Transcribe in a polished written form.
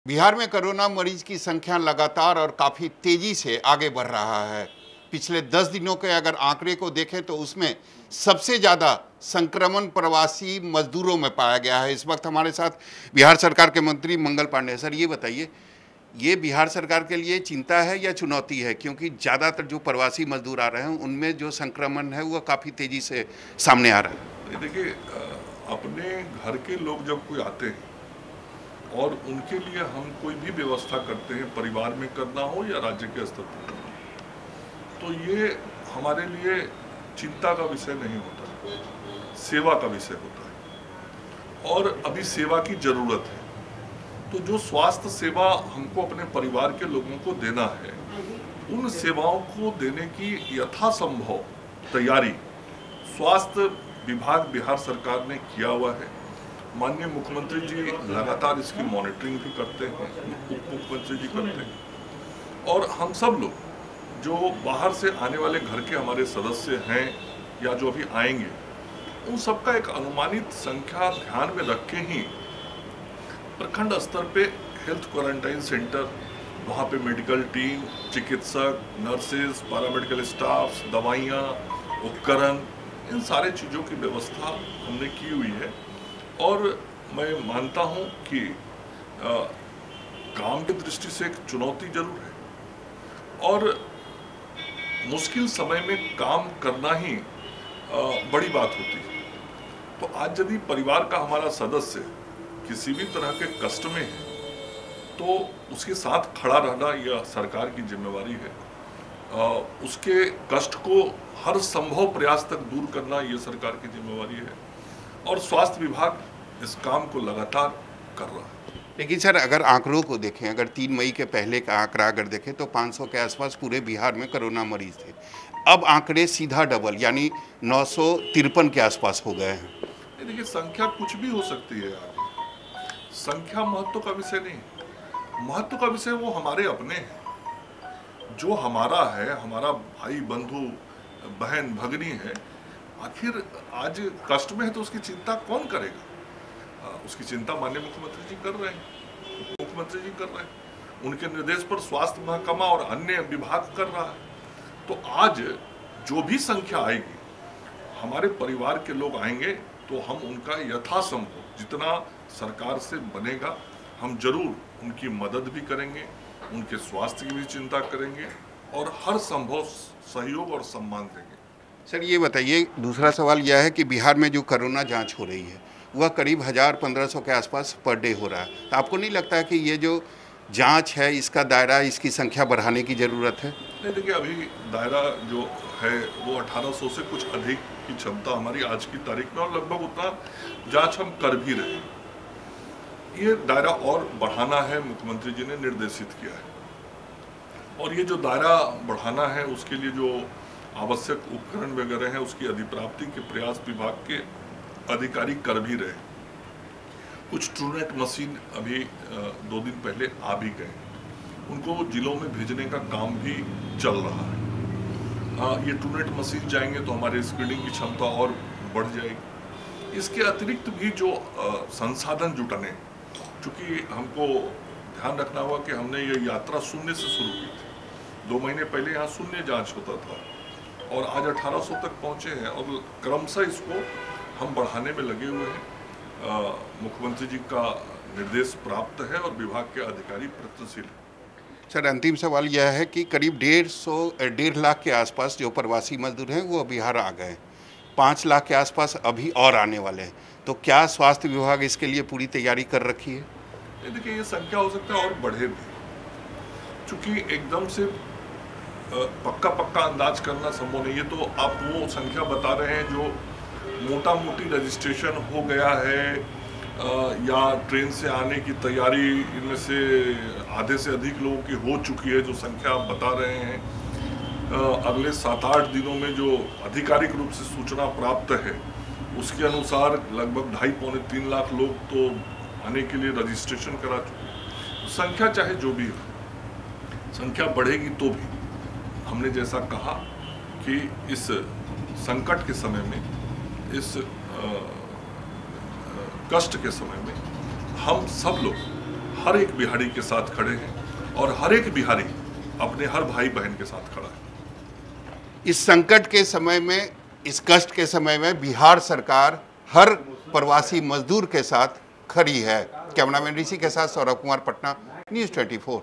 बिहार में कोरोना मरीज की संख्या लगातार और काफ़ी तेज़ी से आगे बढ़ रहा है। पिछले 10 दिनों के अगर आंकड़े को देखें तो उसमें सबसे ज़्यादा संक्रमण प्रवासी मजदूरों में पाया गया है। इस वक्त हमारे साथ बिहार सरकार के मंत्री मंगल पांडे। सर, ये बताइए, ये बिहार सरकार के लिए चिंता है या चुनौती है? क्योंकि ज़्यादातर जो प्रवासी मजदूर आ रहे हैं उनमें जो संक्रमण है वह काफ़ी तेज़ी से सामने आ रहा है। देखिए, अपने घर के लोग जब कोई आते हैं और उनके लिए हम कोई भी व्यवस्था करते हैं, परिवार में करना हो या राज्य के स्तर पर करना हो, तो ये हमारे लिए चिंता का विषय नहीं होता, सेवा का विषय होता है और अभी सेवा की जरूरत है। तो जो स्वास्थ्य सेवा हमको अपने परिवार के लोगों को देना है, उन सेवाओं को देने की यथासंभव तैयारी स्वास्थ्य विभाग बिहार सरकार ने किया हुआ है। माननीय मुख्यमंत्री जी लगातार इसकी मॉनिटरिंग भी करते हैं, उप मुख्यमंत्री जी करते हैं और हम सब लोग जो बाहर से आने वाले घर के हमारे सदस्य हैं या जो अभी आएंगे, उन सबका एक अनुमानित संख्या ध्यान में रख के ही प्रखंड स्तर पे हेल्थ क्वारंटाइन सेंटर, वहाँ पे मेडिकल टीम, चिकित्सक, नर्सेज, पैरामेडिकल स्टाफ, दवाइयाँ, उपकरण, इन सारे चीज़ों की व्यवस्था हमने की हुई है। और मैं मानता हूं कि काम की दृष्टि से एक चुनौती जरूर है और मुश्किल समय में काम करना ही बड़ी बात होती है। तो आज यदि परिवार का हमारा सदस्य किसी भी तरह के कष्ट में है तो उसके साथ खड़ा रहना यह सरकार की जिम्मेवारी है। उसके कष्ट को हर संभव प्रयास तक दूर करना यह सरकार की जिम्मेवारी है और स्वास्थ्य विभाग इस काम को लगातार कर रहा है। लेकिन सर, अगर आंकड़ों को देखें, अगर 3 मई के पहले का आंकड़ा अगर देखें तो 500 के आसपास पूरे बिहार में कोरोना मरीज थे। अब आंकड़े सीधा डबल यानी 953 के आसपास हो गए हैं। देखिए, संख्या कुछ भी हो सकती है आगे, संख्या महत्व का विषय नहीं। महत्व का विषय वो हमारे अपने हैं, जो हमारा है, हमारा भाई बंधु बहन भगनी है। आखिर आज कष्ट में है तो उसकी चिंता कौन करेगा? उसकी चिंता माननीय मुख्यमंत्री जी कर रहे हैं, मुख्यमंत्री जी कर रहे हैं, उनके निर्देश पर स्वास्थ्य महकमा और अन्य विभाग कर रहा है। तो आज जो भी संख्या आएगी, हमारे परिवार के लोग आएंगे तो हम उनका यथासंभव जितना सरकार से बनेगा हम जरूर उनकी मदद भी करेंगे, उनके स्वास्थ्य की भी चिंता करेंगे और हर संभव सहयोग और सम्मान देंगे। सर, ये बताइए, दूसरा सवाल यह है कि बिहार में जो कोरोना जांच हो रही है वह करीब 1000-1500 के आसपास पर डे हो रहा है। तो आपको नहीं लगता है कि ये जो जांच है इसका दायरा, इसकी संख्या बढ़ाने की ज़रूरत है? नहीं, देखिए, अभी दायरा जो है वो 1800 से कुछ अधिक की क्षमता हमारी आज की तारीख में और लगभग उतना जांच हम कर भी रहे हैं। ये दायरा और बढ़ाना है, मुख्यमंत्री जी ने निर्देशित किया है और ये जो दायरा बढ़ाना है उसके लिए जो आवश्यक उपकरण वगैरह हैं उसकी अधिप्राप्ति के प्रयास विभाग के अधिकारी कर भी रहे। कुछ ट्रूनेट मशीन अभी 2 दिन पहले आ भी गए, उनको जिलों में भेजने का काम भी चल रहा है। ये ट्रूनेट मशीन जाएंगे तो हमारे स्क्रीनिंग की क्षमता और बढ़ जाएगी। इसके अतिरिक्त भी जो संसाधन जुटाने, चूँकि हमको ध्यान रखना होगा कि हमने ये यात्रा शून्य से शुरू की थी। 2 महीने पहले यहाँ शून्य जांच होता था और आज 1800 तक पहुँचे हैं और क्रमशः इसको हम बढ़ाने में लगे हुए हैं। मुख्यमंत्री जी का निर्देश प्राप्त है और विभाग के अधिकारी प्रयत्नशील हैं। सर, अंतिम सवाल यह है कि करीब 1.5 लाख के आसपास जो प्रवासी मजदूर हैं वो बिहार आ गए, 5 लाख के आसपास अभी और आने वाले हैं। तो क्या स्वास्थ्य विभाग इसके लिए पूरी तैयारी कर रखी है? देखिए, ये संख्या हो सकता है और बढ़े भी, चूँकि एकदम से पक्का अंदाज करना संभव नहीं है। तो आप वो संख्या बता रहे हैं जो मोटा मोटी रजिस्ट्रेशन हो गया है या ट्रेन से आने की तैयारी इनमें से आधे से अधिक लोगों की हो चुकी है, जो संख्या आप बता रहे हैं। अगले 7-8 दिनों में जो आधिकारिक रूप से सूचना प्राप्त है उसके अनुसार लगभग 2.5-3 लाख लोग तो आने के लिए रजिस्ट्रेशन करा चुके हैं। संख्या चाहे जो भी हो, संख्या बढ़ेगी तो भी हमने जैसा कहा कि इस संकट के समय में, इस कष्ट के समय में हम सब लोग हर एक बिहारी के साथ खड़े हैं और हर एक बिहारी अपने हर भाई बहन के साथ खड़ा है। इस संकट के समय में, इस कष्ट के समय में बिहार सरकार हर प्रवासी मजदूर के साथ खड़ी है। कैमरामैन ऋषि के साथ सौरभ कुमार, पटना, न्यूज़ 24।